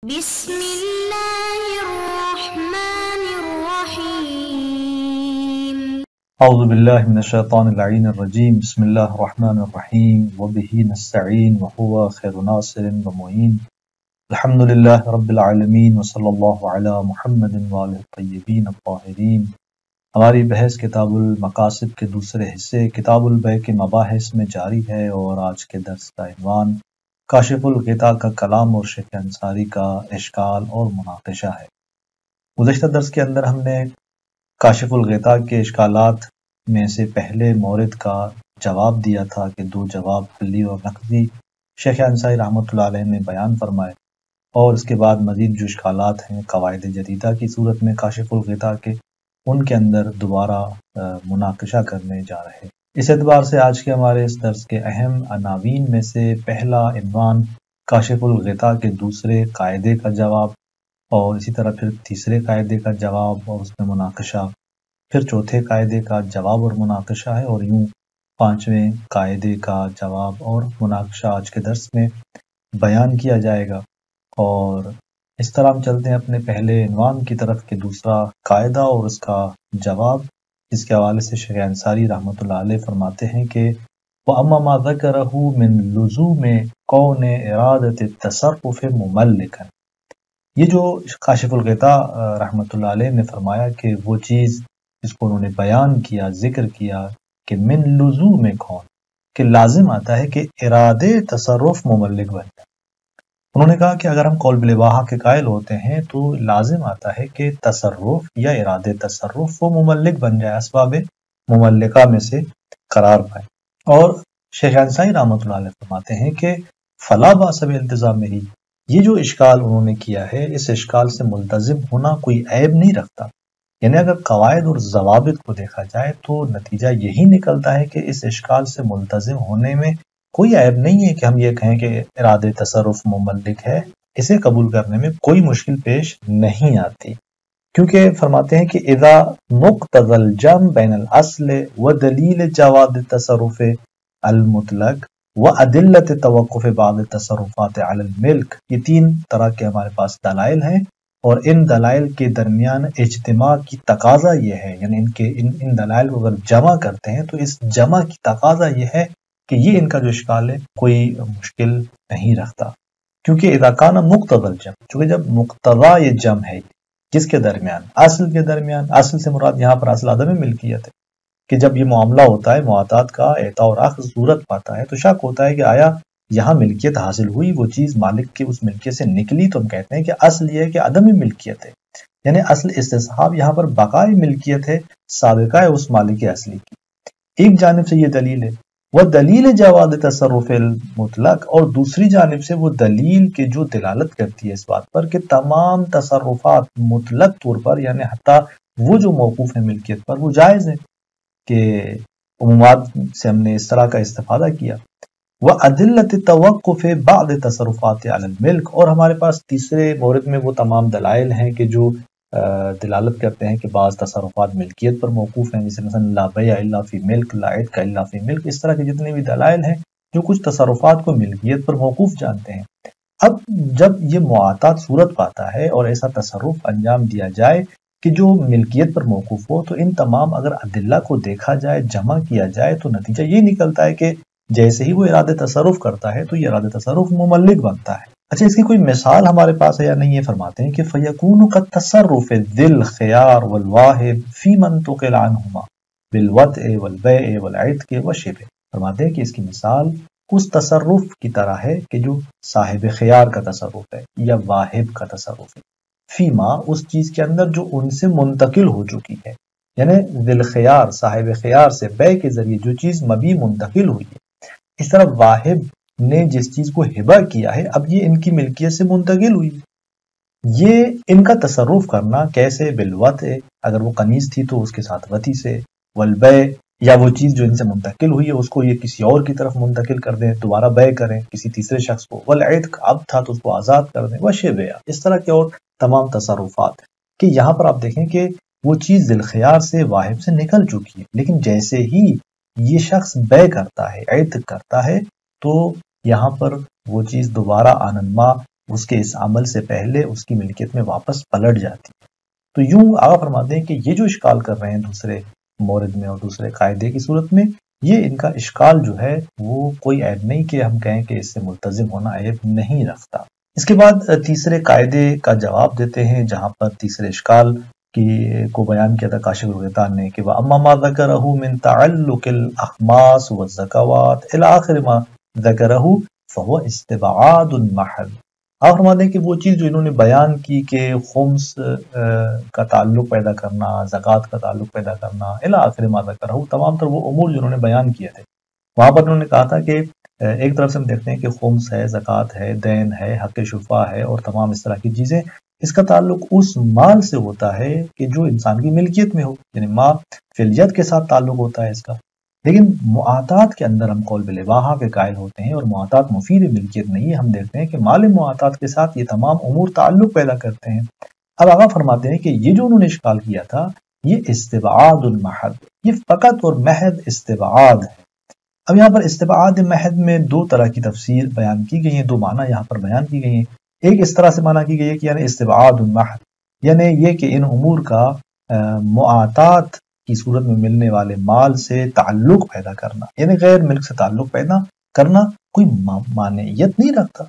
بسم اللہ الرحمن الرحیم اعوذ باللہ من الشیطان اللعین الرجیم بسم اللہ الرحمن الرحیم وبہ نستعین وہو خیر ناصر ومعین الحمدللہ رب العالمین وصلی اللہ علی محمد وآلہ الطیبین الطاہرین۔ ہماری بحث کتاب المقاصد کے دوسرے حصے کتاب البیع کے مباحث میں جاری ہے، اور آج کے درس کا عنوان کاشف الغطا کا کلام اور شیخ انصاری کا اشکال اور مناقشہ ہے۔ گزشتہ درس کے اندر ہم نے کاشف الغطا کے اشکالات میں سے پہلے مورد کا جواب دیا تھا کہ دو جواب کلی اور نقدی شیخ انصاری رحمۃ اللہ علیہ نے بیان فرمائے، اور اس کے بعد مزید جو اشکالات ہیں قواعد جدیدہ کی صورت میں کاشف الغطا کے، ان کے اندر دوبارہ مناقشہ کرنے جا رہے ہیں۔ اس اعتبار سے آج کے ہمارے اس درس کے اہم عناوین میں سے پہلا عنوان کاشف الغطا کے دوسرے قاعدے کا جواب، اور اسی طرح پھر تیسرے قاعدے کا جواب اور اس میں مناقشہ، پھر چوتھے قاعدے کا جواب اور مناقشہ ہے، اور یوں پانچویں قاعدے کا جواب اور مناقشہ آج کے درس میں بیان کیا جائے گا۔ اور اس طرح ہم چلتے ہیں اپنے پہلے عنوان کی طرف کہ دوسرا قاعدہ اور اس کا جواب، اس کے حوالے سے شیخ انصاری رحمۃ اللہ علیہ فرماتے ہیں کہ وَأَمَّا مَا ذَكَرَهُ مِن لُزُومِ كَوْنِ إِرَادَةِ التَّصَرُّفِ مُمَلِّكًا، یہ جو کاشف الغطا رحمۃ اللہ علیہ نے فرمایا کہ وہ چیز جس کو انہوں نے بیان کیا، ذکر کیا کہ من لزوم کون، کہ لازم آتا ہے کہ ارادے تصرف مملک بن جائے۔ انہوں نے کہا کہ اگر ہم قول بالاباحہ کے قائل ہوتے ہیں تو لازم آتا ہے کہ تصرف یا ارادے تصرف وہ مملک بن جائے، اسباب مملکہ میں سے قرار پائے۔ اور شیخ انصاری رحمۃ اللہ علیہ فرماتے ہیں کہ فلا باس بالتزامہ، یہ جو اشکال انہوں نے کیا ہے، اس اشکال سے ملتزم ہونا کوئی عیب نہیں رکھتا۔ یعنی اگر قواعد اور ضوابط کو دیکھا جائے تو نتیجہ یہی نکلتا ہے کہ اس اشکال سے ملتزم ہونے میں کوئی عیب نہیں ہے کہ ہم یہ کہیں کہ ارادے تصرف مملک ہے، اسے قبول کرنے میں کوئی مشکل پیش نہیں آتی، کیونکہ فرماتے ہیں کہ اذا مقتضى الجمع بین الاصل ودلیل جواز التصرف المطلق وادلۃ توقف بعض التصرفات علی الملک، یہ تین طرح کے ہمارے پاس دلائل ہیں، اور ان دلائل کے درمیان اجتماع کی تقاضا یہ ہے، یعنی ان دلائل کو اگر جمع کرتے ہیں تو اس جمع کی تقاضا یہ ہے کہ یہ ان کا جو اشکال ہے کوئی مشکل نہیں رکھتا، کیونکہ اذا کان مقتضی الجمع، چونکہ جب مقتضا یہ جمع ہے جس کے درمیان، اصل کے درمیان، اصل سے مراد یہاں پر اصل عدم ملکیت ہے، کہ جب یہ معاملہ ہوتا ہے معاطات کا اعطاء اور اخذ صورت پاتا ہے تو شک ہوتا ہے کہ آیا یہاں ملکیت حاصل ہوئی، وہ چیز مالک کی اس ملکیت سے نکلی، تو ہم کہتے ہیں کہ اصل یہ ہے کہ عدم ملکیت ہے، یعنی اصل استصحاب یہاں پر بقائے ملکیت ہے، سابقہ ہے اس مالک اصلی کی۔ ایک جانب سے یہ دلیل ہے، وہ دلیل جواز تصرف المطلق، اور دوسری جانب سے وہ دلیل کے جو دلالت کرتی ہے اس بات پر کہ تمام تصرفات مطلق طور پر، یعنی حتیٰ وہ جو موقوف ہے ملکیت پر، وہ جائز ہے، کہ عمومات سے ہم نے اس طرح کا استفادہ کیا۔ وَأَدِلَّةِ تَوَقُّفِ بَعْضِ التَّصَرُّفَاتِ عَلَى الْمِلْكِ، اور ہمارے پاس تیسرے مورد میں وہ تمام دلائل ہیں کہ جو دلالت کرتے ہیں کہ بعض تصرفات ملکیت پر موقوف ہیں، جیسے مثلا لا بیع الا فی ملک، لا عتق الا فی ملک، اس طرح کے جتنے بھی دلائل ہیں جو کچھ تصرفات کو ملکیت پر موقوف جانتے ہیں۔ اب جب یہ معاطات صورت پاتا ہے اور ایسا تصرف انجام دیا جائے کہ جو ملکیت پر موقوف ہو، تو ان تمام اگر ادلہ کو دیکھا جائے، جمع کیا جائے، تو نتیجہ یہ نکلتا ہے کہ جیسے ہی وہ ارادہ تصرف کرتا ہے تو یہ ارادہ تصرف مملک بنتا ہے۔ اچھا، اس کی کوئی مثال ہمارے پاس ہے یا نہیں، یہ فرماتے ہیں کہ فَيَكُونُ كَالتَّصَرُّفِ ذِي الْخِيَارِ وَالْوَاهِبِ فِي مَنْ تُقِلْ عَنْهُمَا بِالْوَطْءِ وَالْبَيْعِ وَالْعِتْقِ وَالشِّبْهِ، فرماتے ہیں کہ اس کی مثال اس تصرف کی طرح ہے کہ جو صاحب خیار کا تصرف ہے یا واہب کا تصرف ہے، فیما اس چیز کے اندر جو ان سے منتقل ہو چکی ہے، یعنی ذی الخیار صاحب خیار سے بیع کے ذریعے جو چیز مبیع منتقل ہوئی ہے، اس طرح واہب نے جس چیز کو ہبہ کیا ہے اب یہ ان کی ملکیت سے منتقل ہوئی، یہ ان کا تصرف کرنا کیسے؟ بالوطء، اگر وہ قنیز تھی تو اس کے ساتھ وطی سے، والبیع، یا وہ چیز جو ان سے منتقل ہوئی ہے اس کو یہ کسی اور کی طرف منتقل کر دیں، دوبارہ بیع کریں کسی تیسرے شخص کو، والعتق، اب تھا تو اس کو آزاد کر دیں، وشبہ، اس طرح کے اور تمام تصرفات، کہ یہاں پر آپ دیکھیں کہ وہ چیز ذی الخیار سے واہب سے نکل چکی ہے، لیکن جیسے ہی یہ شخص بیع کرتا ہے، عتق کرتا ہے، تو یہاں پر وہ چیز دوبارہ آنما اس کے اس عمل سے پہلے اس کی ملکیت میں واپس پلٹ جاتی ہے۔ تو یوں آغا فرماتے ہیں کہ یہ جو اشکال کر رہے ہیں دوسرے مورد میں اور دوسرے قاعدے کی صورت میں، یہ ان کا اشکال جو ہے وہ کوئی عیب نہیں کہ ہم کہیں کہ اس سے ملتزم ہونا عیب نہیں رکھتا۔ اس کے بعد تیسرے قاعدے کا جواب دیتے ہیں، جہاں پر تیسرے اشکال کو بیان کیا تھا کاشف الغطاء نے کہ وَأَمَّا مَا ذَكَرَهُ مِن تَعَلُّقِ الْأَخْمَاسِ وَالزَّكَوَاتِ إِلَى آخِرِ مَا ذَكَرَهُ فَهُوَ اسْتِبْعَادٌ مَحْضٌ۔ آپ فرماتے ہیں کہ وہ چیز جو انہوں نے بیان کی کہ خمس کا تعلق پیدا کرنا، زکوٰۃ کا تعلق پیدا کرنا، الی آخر ما ذکرہ، تمام تر وہ امور جو انہوں نے بیان کیے تھے، وہاں پر انہوں نے کہا تھا کہ ایک طرف سے ہم دیکھتے ہیں کہ خمس ہے، زکوٰۃ ہے، دین ہے، حق شفا ہے اور تمام اس طرح کی چیزیں، اس کا تعلق اس مال سے ہوتا ہے کہ جو انسان کی ملکیت میں ہو، یعنی ما فی الید کے ساتھ تعلق ہوتا ہے اس کا۔ لیکن معاطات کے اندر ہم قول بالاباحہ کے قائل ہوتے ہیں، اور معاطات مفید ملکیت نہیں ہے۔ ہم دیکھتے ہیں کہ مال معاطات کے ساتھ یہ تمام امور تعلق پیدا کرتے ہیں۔ اب آقا فرماتے ہیں کہ یہ جو انہوں نے اشکال کیا تھا، یہ استبعاد المحض، یہ فقط اور محض استبعاد ہے۔ اب یہاں پر استبعاد محض میں دو طرح کی تفسیر بیان کی گئی ہیں، دو معنی یہاں پر بیان کی گئی ہیں۔ ایک اس طرح سے معنی کی گئی ہے کہ یعنی استبعاد المحض، یعنی یہ کہ ان امور کا معاطات کی صورت میں ملنے والے مال سے تعلق پیدا کرنا، یعنی غیر ملک سے تعلق پیدا کرنا کوئی مانعیت نہیں رکھتا۔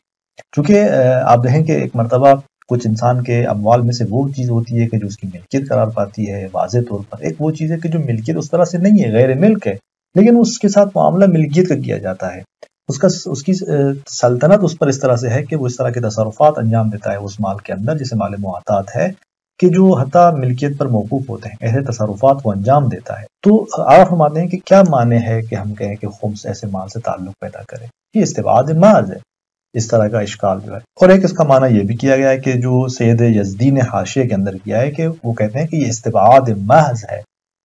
چونکہ آپ دیکھیں کہ ایک مرتبہ کچھ انسان کے اموال میں سے وہ چیز ہوتی ہے کہ جو اس کی ملکیت قرار پاتی ہے واضح طور پر، ایک وہ چیز ہے کہ جو ملکیت اس طرح سے نہیں ہے، غیر ملک ہے، لیکن اس کے ساتھ معاملہ ملکیت کا کیا جاتا ہے، اس کی سلطنت اس پر اس طرح سے ہے کہ وہ اس طرح کے تصرفات انجام دیتا ہے اس مال کے اندر، جسے مال معاطات ہے، کہ جو حتیٰ ملکیت پر موقوف ہوتے ہیں، ایسے تصرفات وہ انجام دیتا ہے۔ تو آپ فرماتے ہیں کہ کیا معنی ہے کہ ہم کہیں کہ خمس ایسے مال سے تعلق پیدا کرے؟ یہ استبعاد محض ہے، اس طرح کا اشکال جو ہے۔ اور ایک اس کا معنی یہ بھی کیا گیا ہے کہ جو سید یزدی نے حاشیے کے اندر کیا ہے، کہ وہ کہتے ہیں کہ یہ استبعاد محض ہے،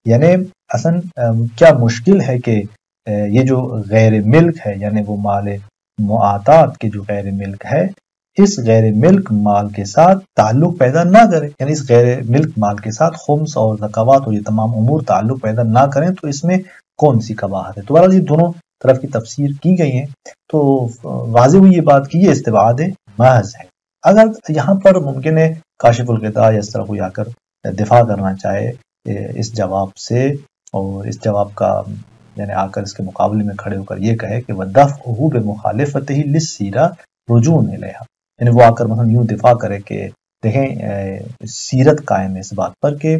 یعنی اصلا کیا مشکل ہے کہ یہ جو غیر ملک ہے، یعنی وہ مال معاطات کے جو غیر ملک ہے، اس غیر ملک مال کے ساتھ تعلق پیدا نہ کریں، یعنی اس غیر ملک مال کے ساتھ خمس اور زکوٰۃ اور یہ تمام امور تعلق پیدا نہ کریں، تو اس میں کون سی قباحت ہے؟ تو بہرحال یہ دونوں طرف کی تفسیر کی گئی ہیں، تو واضح ہوئی یہ بات کی یہ استبعاد محض ہے۔ اگر یہاں پر ممکن ہے کاشف الغطاء یا اس طرح کوئی آ کر دفاع کرنا چاہے اس جواب سے، اور اس جواب کا یعنی آ کر اس کے مقابلے میں کھڑے ہو کر یہ کہے کہ وَدَفْعُهُ بِمُخَالِفَتِهِ لِلسِّیرَةِ رُجُوعٌ إِلَیْہَا، یعنی وہ آ کر مثلا یوں دفاع کرے کہ دیکھیں سیرت قائم ہے اس بات پر کہ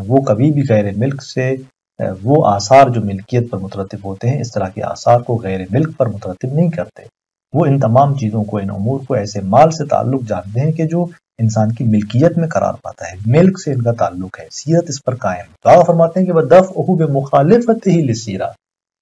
وہ کبھی بھی غیر ملک سے وہ آثار جو ملکیت پر مترتب ہوتے ہیں، اس طرح کے آثار کو غیر ملک پر مترتب نہیں کرتے، وہ ان تمام چیزوں کو، ان امور کو ایسے مال سے تعلق جانتے ہیں کہ جو انسان کی ملکیت میں قرار پاتا ہے، ملک سے ان کا تعلق ہے، سیرت اس پر قائم۔ تو آپ فرماتے ہیں کہ وَدَفْعُهُ بِمُخَالِفَتِهِ لِلسِّیرَةِ،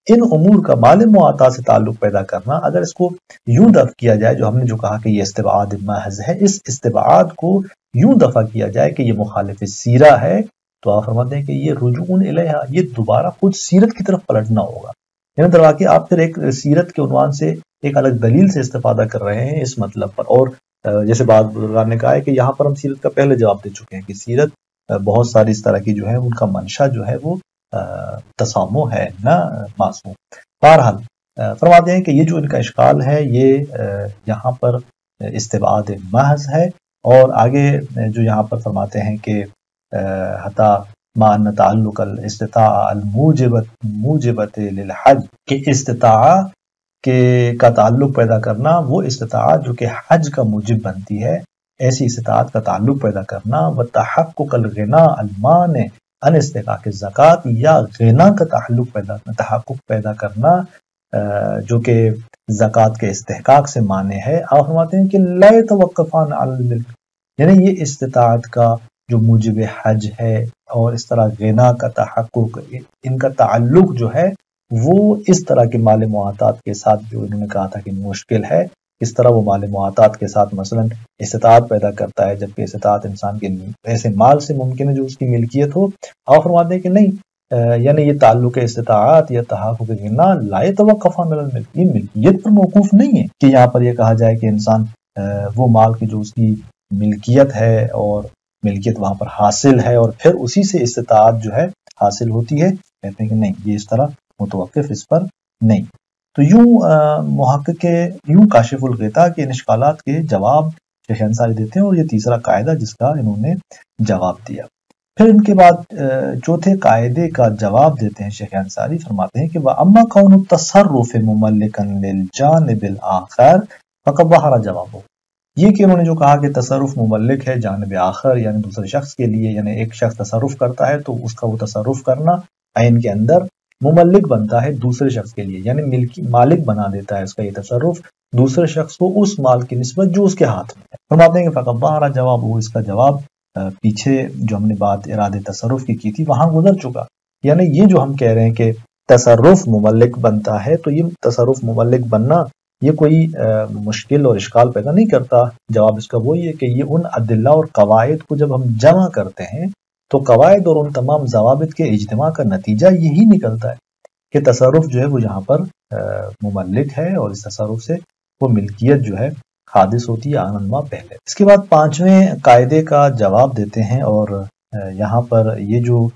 ان امور کا مال معاطات سے تعلق پیدا کرنا، اگر اس کو یوں دفع کیا جائے، جو ہم نے جو کہا کہ یہ استبعاد محض ہے، اس استبعاد کو یوں دفع کیا جائے کہ یہ مخالف سیرہ ہے، تو آپ فرماتے ہیں کہ یہ رجوع الیہا، یہ دوبارہ خود سیرت کی طرف پلٹنا ہوگا، یعنی در واقع آپ پھر ایک سیرت کے عنوان سے ایک الگ دلیل سے استفادہ کر رہے ہیں اس مطلب پر۔ اور جیسے بعض بزرگان نے کہا ہے کہ یہاں پر ہم سیرت کا پہلے جواب دے چکے ہیں کہ سیرت بہت ساری اس طرح کی جو ہے ان کا منشا جو ہے وہ تسامح ہے، نہ معصوم۔ بہرحال فرماتے ہیں کہ یہ جو ان کا اشکال ہے یہ یہاں پر استبعاد محض ہے، اور آگے جو یہاں پر فرماتے ہیں کہ حتی مع ان تعلق الاستطاعہ الموجبت للحج، کہ استطاعہ کا تعلق پیدا کرنا، وہ استطاعت جو کہ حج کا موجب بنتی ہے، ایسی استطاعت کا تعلق پیدا کرنا، وتحقق الغنا المانع عن استحقاق الزکوٰۃ، یا غنا کا تحقق پیدا کرنا جو کہ زکوٰۃ کے استحقاق سے مانع ہے۔ آپ فرماتے ہیں کہ لا يتوقفان علی الملک، یعنی یہ استطاعت کا جو موجب حج ہے اور اس طرح غنا کا تحقق، ان کا تعلق جو ہے وہ اس طرح کے مال معاطات کے ساتھ، جو انہوں نے کہا تھا کہ مشکل ہے، اس طرح وہ مال معاطات کے ساتھ مثلا استطاعت پیدا کرتا ہے، جبکہ استطاعت انسان کے ایسے مال سے ممکن ہے جو اس کی ملکیت ہو۔ آپ فرماتے ہیں کہ نہیں، یعنی یہ تعلق استطاعت یا تحقق غنا لا يتوقفان علی الملک، یہ ملکیت پر موقوف نہیں ہے کہ یہاں پر یہ کہا جائے کہ انسان وہ مال کی جو اس کی ملکیت ہے اور ملکیت وہاں پر حاصل ہے اور پھر اسی سے استطاعت جو ہے حاصل ہوتی ہے، کہتے ہیں کہ نہیں، یہ اس طرح متوقف اس پر نہیں۔ تو یوں محقق یوں کاشف الغطاء کے ان اشکالات کے جواب شیخ انصاری دیتے ہیں، اور یہ تیسرا قاعدہ جس کا انہوں نے جواب دیا۔ پھر ان کے بعد چوتھے قاعدے کا جواب دیتے ہیں شیخ انصاری، فرماتے ہیں کہ وَأَمَّا كَوْنُ التَّصَرُّفِ مُمَلِّكًا لِلْجَانِبِ الْآخَرِ فَقَدْ ظَهَرَ جَوَابُهُ۔ یہ کہ انہوں نے جو کہا کہ تصرف مملک ہے جانب آخر یعنی دوسرے شخص کے لیے، یعنی ایک شخص تصرف کرتا ہے تو اس کا وہ تصرف کرنا عین کے اندر مملک بنتا ہے دوسرے شخص کے لیے، یعنی مالک بنا دیتا ہے اس کا یہ تصرف دوسرے شخص کو اس مال کی نسبت جو اس کے ہاتھ میں ہے۔ فرماتے ہیں کہ فقط ظاہر جواب، وہ اس کا جواب پیچھے جو ہم نے بات ارادے تصرف کی تھی وہاں گزر چکا، یعنی یہ جو ہم کہہ رہے ہیں کہ تصرف مملک بنتا ہے، تو یہ تصرف مملک بننا یہ کوئی مشکل اور اشکال پیدا نہیں کرتا۔ جواب اس کا وہی ہے کہ یہ ان ادلہ اور قواعد کو جب ہم جمع کرتے ہیں تو قواعد اور ان تمام ضوابط کے اجتماع کا نتیجہ یہی نکلتا ہے کہ تصرف جو ہے وہ یہاں پر مملک ہے، اور اس تصرف سے وہ ملکیت جو ہے حادث ہوتی ہے آنندما پہلے۔ اس کے بعد پانچویں قاعدے کا جواب دیتے ہیں، اور یہاں پر یہ جو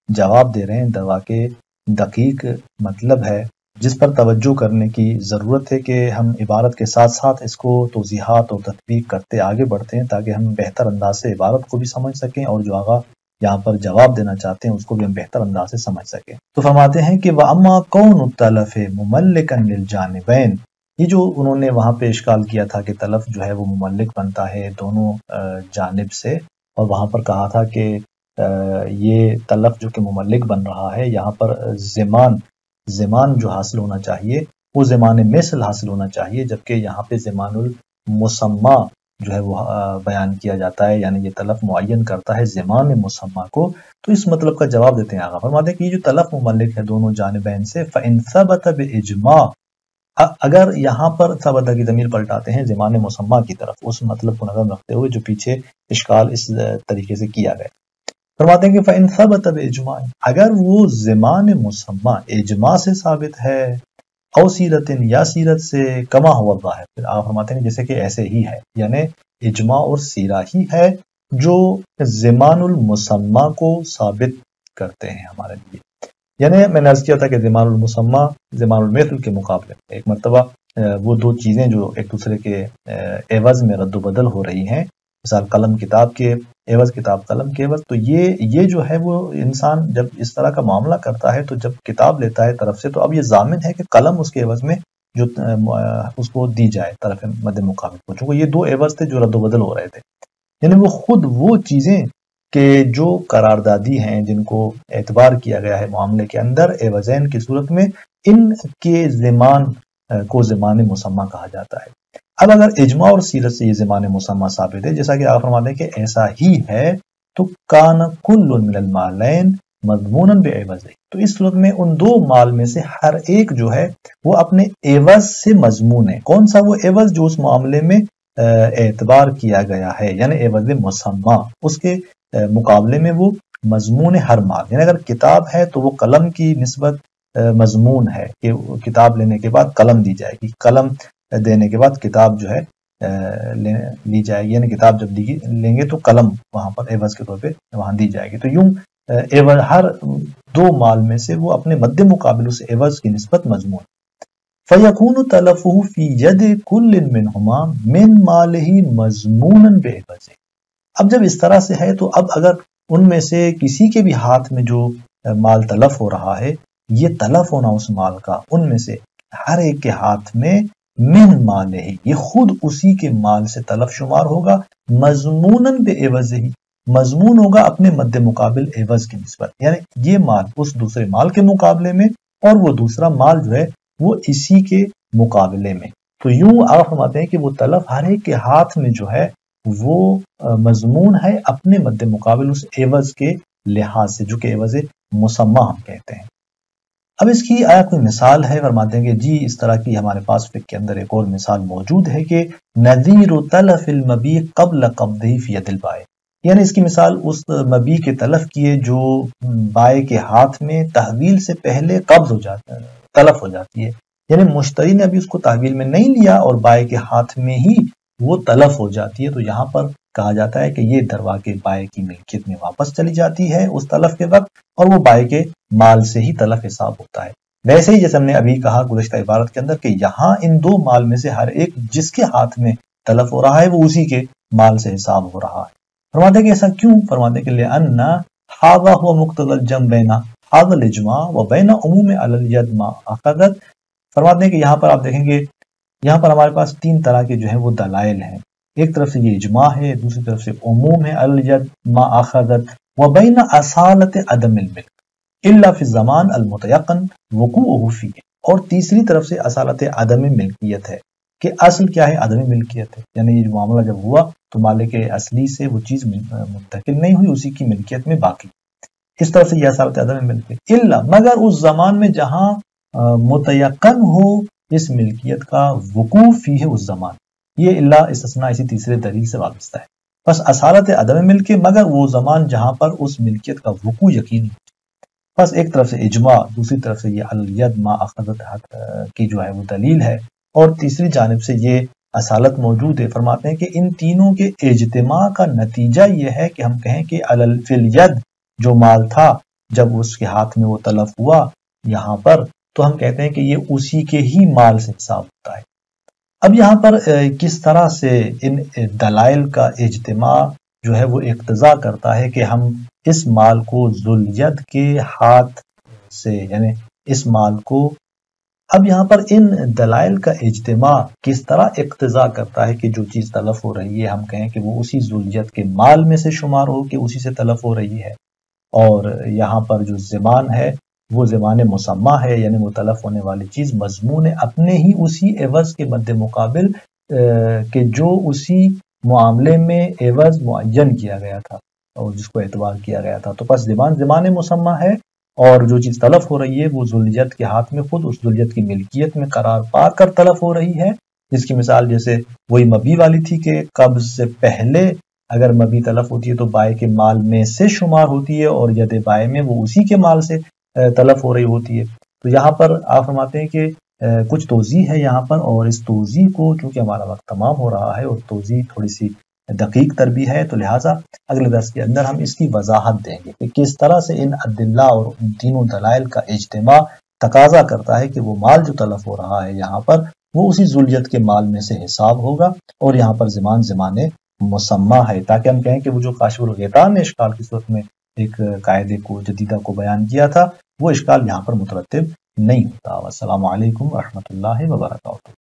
جواب دے رہے ہیں واقع دقیق مطلب ہے جس پر توجہ کرنے کی ضرورت ہے کہ ہم عبارت کے ساتھ ساتھ اس کو توضیحات اور تطبیق کرتے آگے بڑھتے ہیں تاکہ ہم بہتر انداز سے عبارت کو بھی سمجھ سکیں اور جو آگا یہاں پر جواب دینا چاہتے ہیں اس کو بھی ہم بہتر انداز سے سمجھ سکیں۔ تو فرماتے ہیں کہ وَأَمَّا كَوْنُ التَّلَفِ مُمَلِّكًا لِلْجَانِبَيْنِ، یہ جو انہوں نے وہاں پہ اشکال کیا تھا کہ تلف جو ہے وہ مملک بنتا ہے دونوں جانب سے، اور وہاں پر کہا تھا کہ یہ تلف جو کہ مملک بن رہا ہے یہاں پر زمان جو حاصل ہونا چاہیے وہ زمان مثل حاصل ہونا چاہیے، جبکہ یہاں پہ زمان المسمى جو ہے وہ بیان کیا جاتا ہے، یعنی یہ تلف معین کرتا ہے زمان مسمى کو۔ تو اس مطلب کا جواب دیتے ہیں آغا، فرماتے ہیں کہ یہ جو تلف مملک ہے دونوں جانبین سے، فَإِن ثَبَتَ بِإِجْمَاعٍ، اگر یہاں پر ثبت کی ضمیر پلٹاتے ہیں زمان مسمى کی طرف، اس مطلب کو نظر رکھتے ہوئے جو پیچھے اشکال اس طریقے سے کیا گیا، فرماتے ہیں کہ فَإِن ثَبَتَ بِإِجْمَاعٍ، اگر وہ زمان مسمى اجماع سے ثابت ہے، او سیرت یا سیرت سے، کما ہوا ظاہر، پھر آپ فرماتے ہیں جیسے کہ ایسے ہی ہے، یعنی اجماع اور سیرہ ہی ہے جو زمان المسمى کو ثابت کرتے ہیں ہمارے لیے۔ یعنی میں نے عرض کیا تھا کہ زمان المسمى زمان المثل کے مقابلے ایک مرتبہ وہ دو چیزیں جو ایک دوسرے کے عوض میں رد و بدل ہو رہی ہیں، مثال قلم کتاب کے عوض، کتاب قلم کے عوض، تو یہ جو ہے وہ انسان جب اس طرح کا معاملہ کرتا ہے تو جب کتاب لیتا ہے طرف سے تو اب یہ ضامن ہے کہ قلم اس کے عوض میں جو اس کو دی جائے طرف مد مقابل کو، چونکہ یہ دو عوض تھے جو رد و بدل ہو رہے تھے، یعنی وہ خود وہ چیزیں کہ جو قراردادی ہیں جن کو اعتبار کیا گیا ہے معاملے کے اندر عوضین کی صورت میں، ان کے زمان کو زمان مسمى کہا جاتا ہے۔ اب اگر اجماع اور سیرت سے یہ زمان مسمى ثابت ہے، جیسا کہ آپ فرماتے ہیں کہ ایسا ہی ہے، تو کان کل من المالین مضمونا بعوض، تو اس صورت میں ان دو مال میں سے ہر ایک جو ہے وہ اپنے عوض سے مضمون ہے۔ کون سا وہ عوض جو اس معاملے میں اعتبار کیا گیا ہے، یعنی عوض مسمى، اس کے مقابلے میں وہ مضمون ہر مال، یعنی اگر کتاب ہے تو وہ قلم کی نسبت مضمون ہے کہ کتاب لینے کے بعد قلم دی جائے گی، قلم دینے کے بعد کتاب جو ہے لی جائے گی، یعنی کتاب جب لیں گے تو قلم وہاں پر عوض کے طور پہ وہاں دی جائے گی۔ تو یوں ہر دو مال میں سے وہ اپنے مد مقابل اس عوض کی نسبت مضمون۔ فَيَكُونُ تَلَفُهُ فِي يَدِ كُلٍّ مِّنْهُمَا مِنْ مَالِهِ مَضْمُونًا بِعِوَضٍ۔ اب جب اس طرح سے ہے تو اب اگر ان میں سے کسی کے بھی ہاتھ میں جو مال تلف ہو رہا ہے، یہ تلف ہونا اس مال کا ان میں سے ہر ایک کے ہاتھ میں من مال ہے، یہ خود اسی کے مال سے تلف شمار ہوگا، مضموناً بعوض ہی، مضمون ہوگا اپنے مد مقابل عوض کی نسبت، یعنی یہ مال اس دوسرے مال کے مقابلے میں اور وہ دوسرا مال جو ہے وہ اسی کے مقابلے میں۔ تو یوں آپ فرماتے ہیں کہ وہ تلف ہر ایک کے ہاتھ میں جو ہے وہ مضمون ہے اپنے مد مقابل اس عوض کے لحاظ سے، جو کہ عوض مسمى ہم کہتے ہیں۔ اب اس کی آیا کوئی مثال ہے؟ فرماتے ہیں کہ جی اس طرح کی ہمارے پاس فقہ کے اندر ایک اور مثال موجود ہے کہ نظیر تلف المبیع قبل قبضہ فی ید البائع، یعنی اس کی مثال اس مبیع کے تلف کی ہے جو بائع کے ہاتھ میں تحویل سے پہلے قبض ہو جاتا ہے، تلف ہو جاتی ہے، یعنی مشتری نے ابھی اس کو تحویل میں نہیں لیا اور بائع کے ہاتھ میں ہی وہ تلف ہو جاتی ہے، تو یہاں پر کہا جاتا ہے کہ یہ دروا کے بائع کی ملکیت میں واپس چلی جاتی ہے اس تلف کے وقت، اور وہ بائع کے مال سے ہی تلف حساب ہوتا ہے۔ ویسے ہی جیسے ہم نے ابھی کہا گزشتہ عبارت کے اندر کہ یہاں ان دو مال میں سے ہر ایک جس کے ہاتھ میں تلف ہو رہا ہے وہ اسی کے مال سے حساب ہو رہا ہے۔ فرماتے ہیں کہ ایسا کیوں؟ فرماتے ہیں کہ لِأَنَّ هَذَا هُوَ مُقْتَضَى الْجَمْعِ بَيْنَ هَذَا الْإِجْمَاعِ وَبَيْنَ عُمُومِ عَلَى الْيَدِ مَا أَخَذَتْ۔ فرماتے ہیں کہ یہاں پر آپ دیکھیں گے، یہاں پر ہمارے پاس تین طرح کے جو ہیں وہ دلائل ہیں۔ ایک طرف سے یہ اجماع ہے، دوسری طرف سے عموم ہے الید ما اخذت، وبین اصالت عدم الملک الا فی الزمان المتیقن وقوعه فیہ، اور تیسری طرف سے اصالت عدم ملکیت ہے کہ اصل کیا ہے؟ عدم ملکیت ہے، یعنی یہ معاملہ جب ہوا تو مالک اصلی سے وہ چیز منتقل نہیں ہوئی، اسی کی ملکیت میں باقی۔ اس طرف سے یہ اصالت عدم ملکیت، الا مگر اس زمان میں جہاں متیقن ہو اس ملکیت کا وقوع فی ہے اس زمان، یہ اللہ استثناء اسی تیسرے دلیل سے وابستہ ہے۔ بس اصالت عدم ملکی مگر وہ زمان جہاں پر اس ملکیت کا وقوع یقینی ہو۔ بس ایک طرف سے اجماع، دوسری طرف سے یہ الید ما اخذت کی جو ہے وہ دلیل ہے، اور تیسری جانب سے یہ اصالت موجود ہے۔ فرماتے ہیں کہ ان تینوں کے اجتماع کا نتیجہ یہ ہے کہ ہم کہیں کہ فی الید جو مال تھا جب اس کے ہاتھ میں وہ تلف ہوا یہاں پر، تو ہم کہتے ہیں کہ یہ اسی کے ہی مال سے حساب ہوتا ہے۔ اب یہاں پر کس طرح سے ان دلائل کا اجتماع جو ہے وہ اقتضا کرتا ہے کہ ہم اس مال کو ذوالید کے ہاتھ سے، یعنی اس مال کو، اب یہاں پر ان دلائل کا اجتماع کس طرح اقتضا کرتا ہے کہ جو چیز تلف ہو رہی ہے ہم کہیں کہ وہ اسی ذوالید کے مال میں سے شمار ہو کہ اسی سے تلف ہو رہی ہے، اور یہاں پر جو زمان ہے وہ زمان مسمى ہے، یعنی وہ تلف ہونے والی چیز مضمون اپنے ہی اسی عوض کے مد مقابل کہ جو اسی معاملے میں عوض معین کیا گیا تھا اور جس کو اعتبار کیا گیا تھا۔ تو پس زمان مسمى ہے، اور جو چیز تلف ہو رہی ہے وہ ذوالید کے ہاتھ میں خود اس ذوالید کی ملکیت میں قرار پا کر تلف ہو رہی ہے، جس کی مثال جیسے وہی مبی والی تھی کہ قبض سے پہلے اگر مبی تلف ہوتی ہے تو بائے کے مال میں سے شمار ہوتی ہے، اور ید بائے میں وہ اسی کے مال سے تلف ہو رہی ہوتی ہے۔ تو یہاں پر آپ فرماتے ہیں کہ کچھ توضیح ہے یہاں پر، اور اس توضیح کو چونکہ ہمارا وقت تمام ہو رہا ہے اور توضیح تھوڑی سی دقیق تر بھی ہے، تو لہٰذا اگلے درس کے اندر ہم اس کی وضاحت دیں گے کہ کس طرح سے ان ادلہ اور ان تینوں دلائل کا اجتماع تقاضا کرتا ہے کہ وہ مال جو تلف ہو رہا ہے یہاں پر وہ اسی ذوالید کے مال میں سے حساب ہوگا، اور یہاں پر زمان مسمى ہے، تاکہ ہم کہیں کہ وہ جو کاشف الغیطان نے اشکال کی صورت میں ایک قاعدے کو جدیدہ کو بیان کیا تھا وہ اشکال یہاں پر مترتب نہیں ہوتا۔ والسلام علیکم ورحمۃ اللہ وبرکاتہ۔